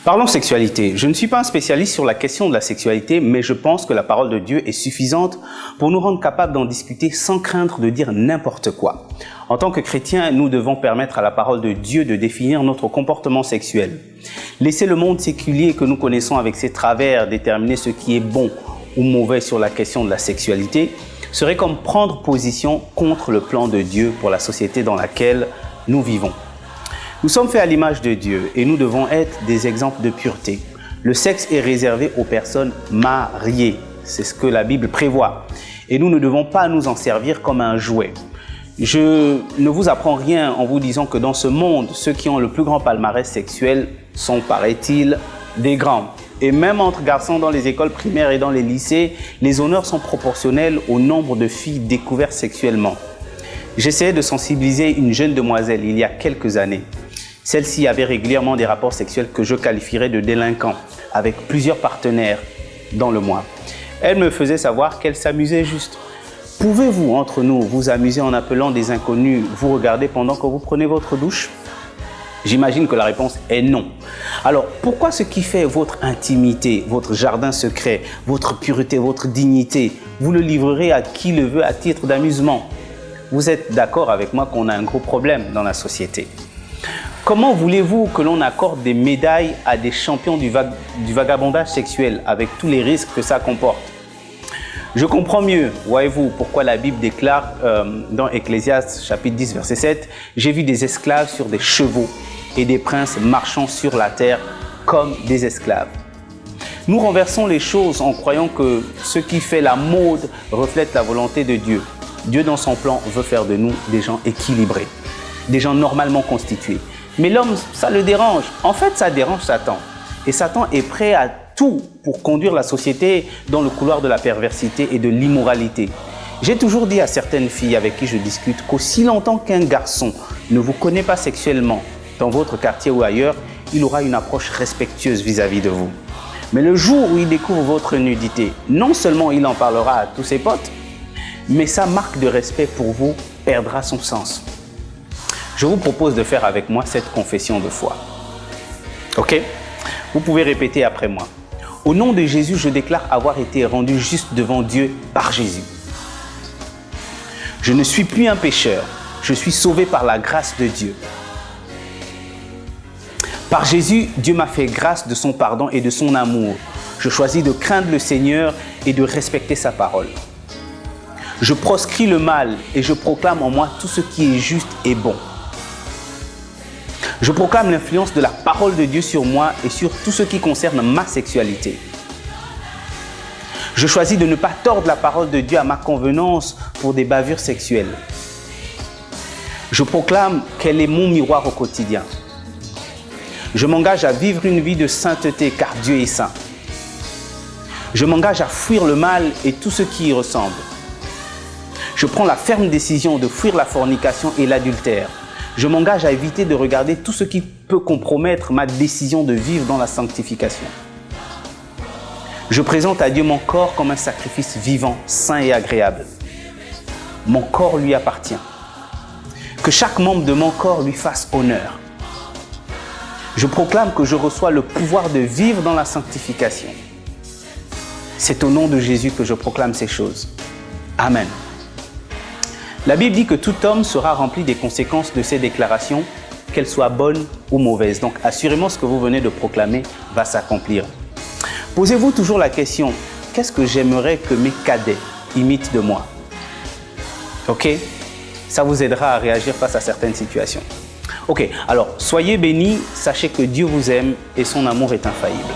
Parlons sexualité. Je ne suis pas un spécialiste sur la question de la sexualité, mais je pense que la parole de Dieu est suffisante pour nous rendre capables d'en discuter sans craindre de dire n'importe quoi. En tant que chrétiens, nous devons permettre à la parole de Dieu de définir notre comportement sexuel. Laisser le monde séculier que nous connaissons avec ses travers déterminer ce qui est bon ou mauvais sur la question de la sexualité serait comme prendre position contre le plan de Dieu pour la société dans laquelle nous vivons. Nous sommes faits à l'image de Dieu et nous devons être des exemples de pureté. Le sexe est réservé aux personnes mariées. C'est ce que la Bible prévoit. Et nous ne devons pas nous en servir comme un jouet. Je ne vous apprends rien en vous disant que dans ce monde, ceux qui ont le plus grand palmarès sexuel sont, paraît-il, des grands. Et même entre garçons dans les écoles primaires et dans les lycées, les honneurs sont proportionnels au nombre de filles découvertes sexuellement. J'essayais de sensibiliser une jeune demoiselle il y a quelques années. Celle-ci avait régulièrement des rapports sexuels que je qualifierais de délinquants, avec plusieurs partenaires dans le mois. Elle me faisait savoir qu'elle s'amusait juste. Pouvez-vous, entre nous, vous amuser en appelant des inconnus, vous regarder pendant que vous prenez votre douche? J'imagine que la réponse est non. Alors, pourquoi ce qui fait votre intimité, votre jardin secret, votre pureté, votre dignité, vous le livrerez à qui le veut à titre d'amusement? Vous êtes d'accord avec moi qu'on a un gros problème dans la société. Comment voulez-vous que l'on accorde des médailles à des champions du vagabondage sexuel avec tous les risques que ça comporte? Je comprends mieux, voyez-vous, pourquoi la Bible déclare dans Ecclésiaste chapitre 10 verset 7 « J'ai vu des esclaves sur des chevaux et des princes marchant sur la terre comme des esclaves. » Nous renversons les choses en croyant que ce qui fait la mode reflète la volonté de Dieu. Dieu, dans son plan, veut faire de nous des gens équilibrés, des gens normalement constitués. Mais l'homme, ça le dérange. En fait, ça dérange Satan. Et Satan est prêt à tout pour conduire la société dans le couloir de la perversité et de l'immoralité. J'ai toujours dit à certaines filles avec qui je discute qu'aussi longtemps qu'un garçon ne vous connaît pas sexuellement dans votre quartier ou ailleurs, il aura une approche respectueuse vis-à-vis de vous. Mais le jour où il découvre votre nudité, non seulement il en parlera à tous ses potes, mais sa marque de respect pour vous perdra son sens. Je vous propose de faire avec moi cette confession de foi. Ok? Vous pouvez répéter après moi. Au nom de Jésus, je déclare avoir été rendu juste devant Dieu par Jésus. Je ne suis plus un pécheur, je suis sauvé par la grâce de Dieu. Par Jésus, Dieu m'a fait grâce de son pardon et de son amour. Je choisis de craindre le Seigneur et de respecter sa parole. Je proscris le mal et je proclame en moi tout ce qui est juste et bon. Je proclame l'influence de la parole de Dieu sur moi et sur tout ce qui concerne ma sexualité. Je choisis de ne pas tordre la parole de Dieu à ma convenance pour des bavures sexuelles. Je proclame qu'elle est mon miroir au quotidien. Je m'engage à vivre une vie de sainteté car Dieu est saint. Je m'engage à fuir le mal et tout ce qui y ressemble. Je prends la ferme décision de fuir la fornication et l'adultère. Je m'engage à éviter de regarder tout ce qui peut compromettre ma décision de vivre dans la sanctification. Je présente à Dieu mon corps comme un sacrifice vivant, saint et agréable. Mon corps lui appartient. Que chaque membre de mon corps lui fasse honneur. Je proclame que je reçois le pouvoir de vivre dans la sanctification. C'est au nom de Jésus que je proclame ces choses. Amen. La Bible dit que tout homme sera rempli des conséquences de ces déclarations, qu'elles soient bonnes ou mauvaises. Donc, assurément, ce que vous venez de proclamer va s'accomplir. Posez-vous toujours la question, qu'est-ce que j'aimerais que mes cadets imitent de moi? Ok? Ça vous aidera à réagir face à certaines situations. Ok, alors, soyez bénis, sachez que Dieu vous aime et son amour est infaillible.